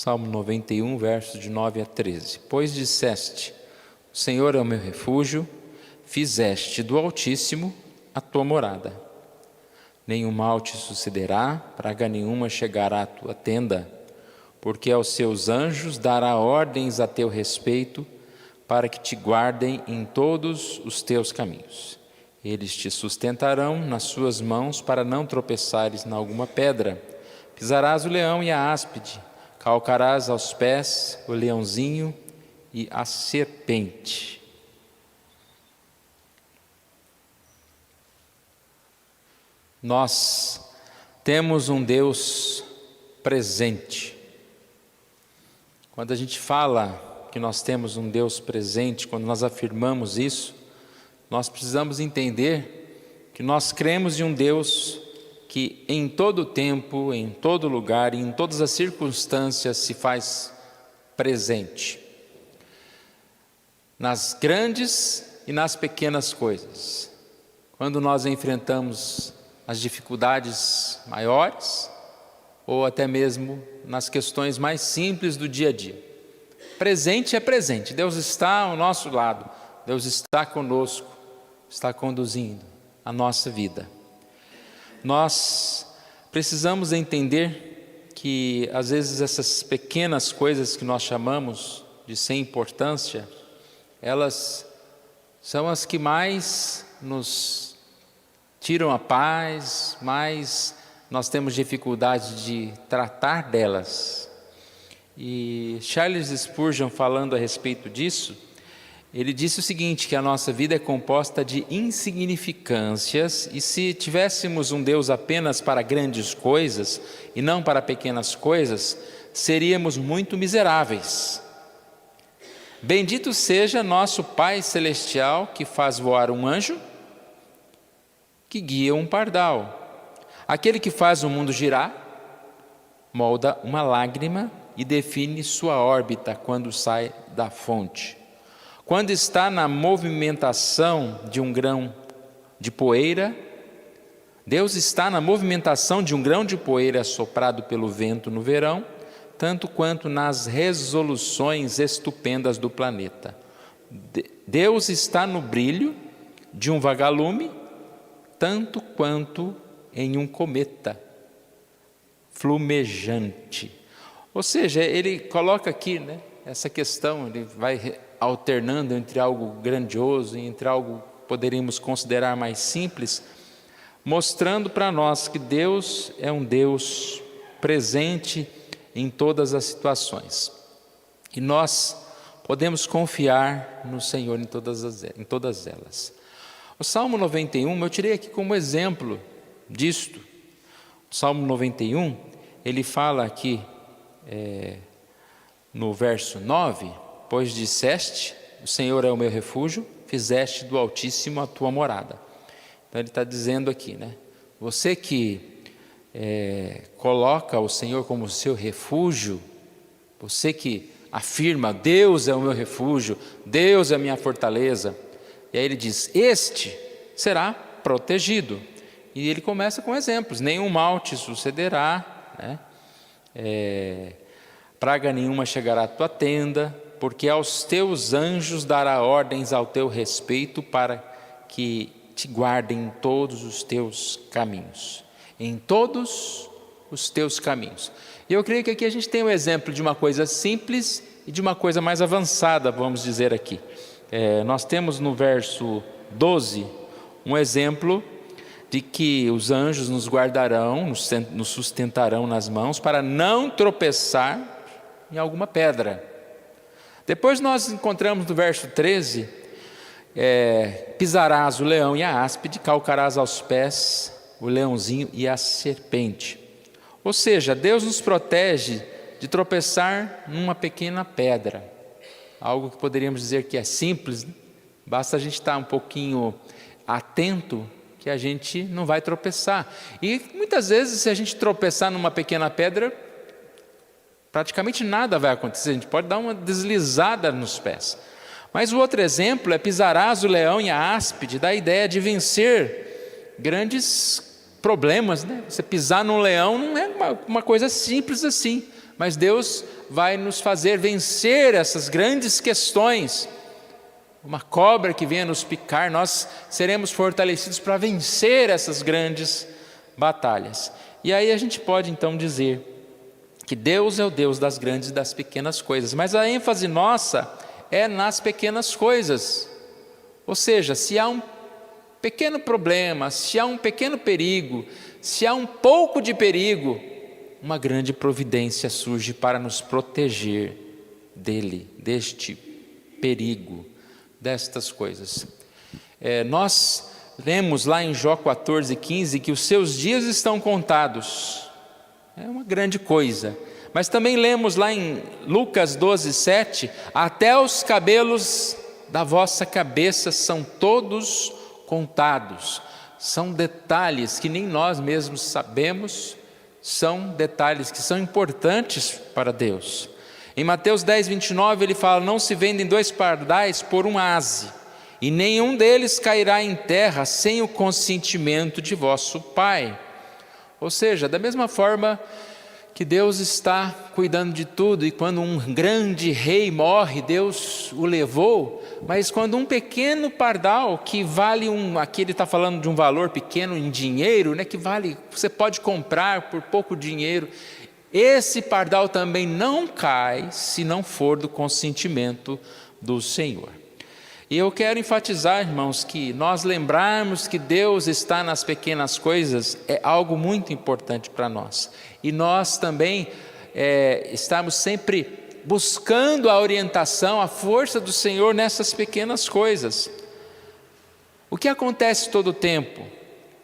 Salmo 91, versos de 9 a 13. Pois disseste: o Senhor é o meu refúgio, fizeste do Altíssimo a tua morada. Nenhum mal te sucederá, praga nenhuma chegará à tua tenda, porque aos seus anjos dará ordens a teu respeito, para que te guardem em todos os teus caminhos. Eles te sustentarão nas suas mãos, para não tropeçares em alguma pedra. Pisarás o leão e a áspide, calcarás aos pés o leãozinho e a serpente. Nós temos um Deus presente. Quando a gente fala que nós temos um Deus presente, quando nós afirmamos isso, nós precisamos entender que nós cremos em um Deus que em todo tempo, em todo lugar e em todas as circunstâncias se faz presente. Nas grandes e nas pequenas coisas. Quando nós enfrentamos as dificuldades maiores, ou até mesmo nas questões mais simples do dia a dia. Presente é presente, Deus está ao nosso lado, Deus está conosco, está conduzindo a nossa vida. Nós precisamos entender que às vezes essas pequenas coisas que nós chamamos de sem importância, elas são as que mais nos tiram a paz, mais nós temos dificuldade de tratar delas. E Charles Spurgeon, falando a respeito disso, ele disse o seguinte, que a nossa vida é composta de insignificâncias, e se tivéssemos um Deus apenas para grandes coisas e não para pequenas coisas, seríamos muito miseráveis. Bendito seja nosso Pai Celestial, que faz voar um anjo, que guia um pardal. Aquele que faz o mundo girar, molda uma lágrima e define sua órbita quando sai da fonte. Quando está na movimentação de um grão de poeira, Deus está na movimentação de um grão de poeira soprado pelo vento no verão, tanto quanto nas resoluções estupendas do planeta. Deus está no brilho de um vagalume, tanto quanto em um cometa flumejante. Ou seja, ele coloca aqui, essa questão, ele vai alternando entre algo grandioso e entre algo que poderíamos considerar mais simples, mostrando para nós que Deus é um Deus presente em todas as situações. E nós podemos confiar no Senhor em todas elas. O Salmo 91, eu tirei aqui como exemplo disto. O Salmo 91, ele fala aqui, no verso 9, pois disseste, o Senhor é o meu refúgio, fizeste do Altíssimo a tua morada. Então ele está dizendo aqui, você que coloca o Senhor como seu refúgio, você que afirma, Deus é o meu refúgio, Deus é a minha fortaleza, e aí ele diz, este será protegido. E ele começa com exemplos, nenhum mal te sucederá, praga nenhuma chegará à tua tenda, porque aos teus anjos dará ordens ao teu respeito, para que te guardem em todos os teus caminhos. Em todos os teus caminhos. E eu creio que aqui a gente tem um exemplo de uma coisa simples e de uma coisa mais avançada, vamos dizer aqui. Nós temos no verso 12 um exemplo de que os anjos nos guardarão, nos sustentarão nas mãos para não tropeçar em alguma pedra. Depois nós encontramos no verso 13, pisarás o leão e a áspide, calcarás aos pés o leãozinho e a serpente. Ou seja, Deus nos protege de tropeçar numa pequena pedra. Algo que poderíamos dizer que é simples, basta a gente estar um pouquinho atento que a gente não vai tropeçar. E muitas vezes, se a gente tropeçar numa pequena pedra, praticamente nada vai acontecer, a gente pode dar uma deslizada nos pés. Mas o outro exemplo é pisarás o leão e a áspide, dá a ideia de vencer grandes problemas. Você pisar num leão não é uma coisa simples assim, mas Deus vai nos fazer vencer essas grandes questões. Uma cobra que venha nos picar, nós seremos fortalecidos para vencer essas grandes batalhas. E aí a gente pode então dizer que Deus é o Deus das grandes e das pequenas coisas, mas a ênfase nossa é nas pequenas coisas. Ou seja, se há um pequeno problema, se há um pequeno perigo, se há um pouco de perigo, uma grande providência surge para nos proteger dele, deste perigo, destas coisas. Nós lemos lá em Jó 14:15 que os seus dias estão contados. É uma grande coisa. Mas também lemos lá em Lucas 12:7, até os cabelos da vossa cabeça são todos contados. São detalhes que nem nós mesmos sabemos, são detalhes que são importantes para Deus. Em Mateus 10:29 ele fala: não se vendem 2 pardais por um aze, e nenhum deles cairá em terra sem o consentimento de vosso Pai. Ou seja, da mesma forma que Deus está cuidando de tudo, e quando um grande rei morre, Deus o levou, mas quando um pequeno pardal, que vale aqui ele está falando de um valor pequeno em dinheiro, que vale, você pode comprar por pouco dinheiro, esse pardal também não cai se não for do consentimento do Senhor. E eu quero enfatizar, irmãos, que nós lembrarmos que Deus está nas pequenas coisas é algo muito importante para nós. E nós também estamos sempre buscando a orientação, a força do Senhor nessas pequenas coisas. O que acontece todo o tempo?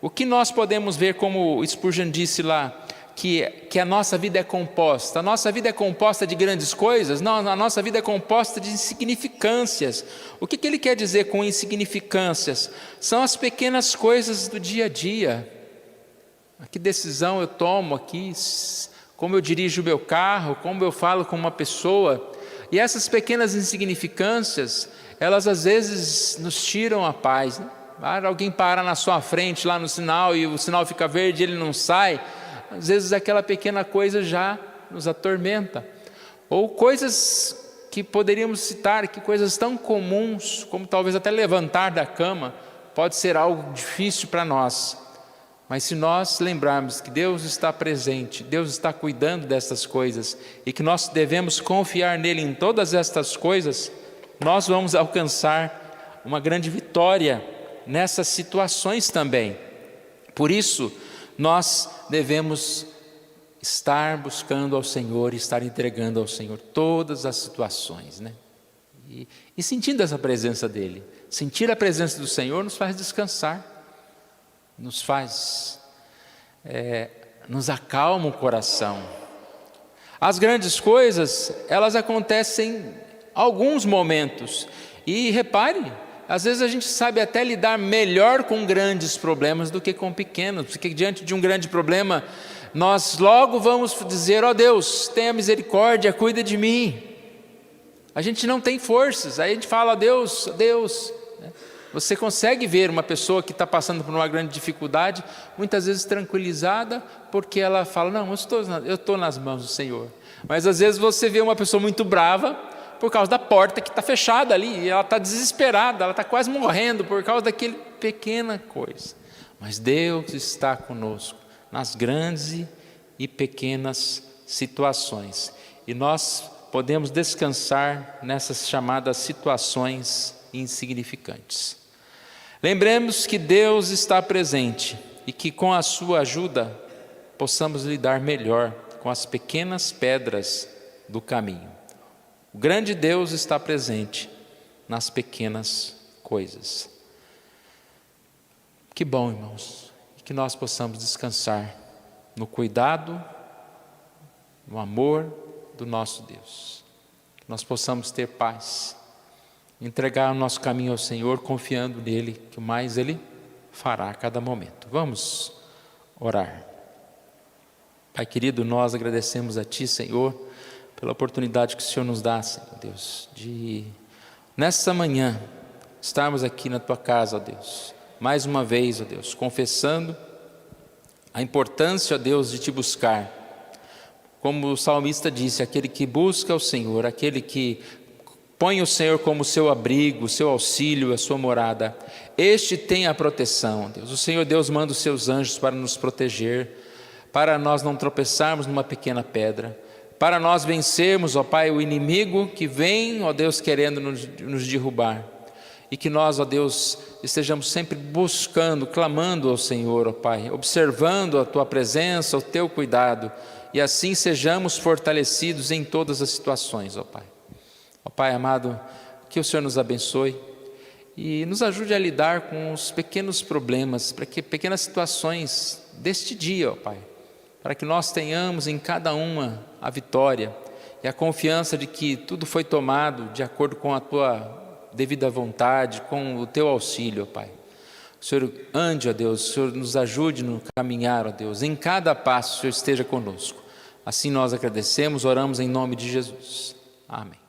O que nós podemos ver, como Spurgeon disse lá, que a nossa vida é composta? A nossa vida é composta de grandes coisas? Não, a nossa vida é composta de insignificâncias. O que ele quer dizer com insignificâncias? São as pequenas coisas do dia a dia. Que decisão eu tomo aqui, como eu dirijo o meu carro, como eu falo com uma pessoa. E essas pequenas insignificâncias, elas às vezes nos tiram a paz. Alguém para na sua frente lá no sinal e o sinal fica verde e ele não sai. Às vezes aquela pequena coisa já nos atormenta. Ou coisas que poderíamos citar, que coisas tão comuns, como talvez até levantar da cama, pode ser algo difícil para nós. Mas se nós lembrarmos que Deus está presente, Deus está cuidando dessas coisas, e que nós devemos confiar nele em todas estas coisas, nós vamos alcançar uma grande vitória nessas situações também. Por isso, nós devemos estar buscando ao Senhor, estar entregando ao Senhor todas as situações, e sentindo essa presença dEle. Sentir a presença do Senhor nos faz descansar, nos acalma o coração. As grandes coisas, elas acontecem em alguns momentos, e repare, às vezes a gente sabe até lidar melhor com grandes problemas do que com pequenos, porque diante de um grande problema, nós logo vamos dizer: ó Deus, tenha misericórdia, cuida de mim. A gente não tem forças, aí a gente fala: Deus, Deus. Você consegue ver uma pessoa que está passando por uma grande dificuldade, muitas vezes tranquilizada, porque ela fala: não, eu estou nas mãos do Senhor. Mas às vezes você vê uma pessoa muito brava, por causa da porta que está fechada ali, e ela está desesperada, ela está quase morrendo por causa daquela pequena coisa. Mas Deus está conosco nas grandes e pequenas situações, e nós podemos descansar nessas chamadas situações insignificantes. Lembremos que Deus está presente e que com a sua ajuda possamos lidar melhor com as pequenas pedras do caminho. O grande Deus está presente nas pequenas coisas. Que bom, irmãos, que nós possamos descansar no cuidado, no amor do nosso Deus. Que nós possamos ter paz, entregar o nosso caminho ao Senhor, confiando nele, que o mais Ele fará a cada momento. Vamos orar. Pai querido, nós agradecemos a Ti, Senhor, pela oportunidade que o Senhor nos dá, Senhor Deus, de nessa manhã estarmos aqui na Tua casa, ó Deus, mais uma vez, ó Deus, confessando a importância, ó Deus, de Te buscar, Como o salmista disse, aquele que busca o Senhor, aquele que põe o Senhor como seu abrigo, seu auxílio, a sua morada, este tem a proteção, Deus. O Senhor Deus manda os seus anjos para nos proteger, para nós não tropeçarmos numa pequena pedra, para nós vencermos, ó Pai, o inimigo que vem, ó Deus, querendo nos derrubar. E que nós, ó Deus, estejamos sempre buscando, clamando ao Senhor, ó Pai, observando a Tua presença, o Teu cuidado, e assim sejamos fortalecidos em todas as situações, ó Pai. Ó Pai amado, que o Senhor nos abençoe e nos ajude a lidar com os pequenos problemas, para que pequenas situações deste dia, ó Pai, para que nós tenhamos em cada uma a vitória e a confiança de que tudo foi tomado de acordo com a Tua devida vontade, com o Teu auxílio, ó Pai. O Senhor ande, ó Deus, o Senhor nos ajude no caminhar, ó Deus, em cada passo o Senhor esteja conosco. Assim nós agradecemos, oramos em nome de Jesus. Amém.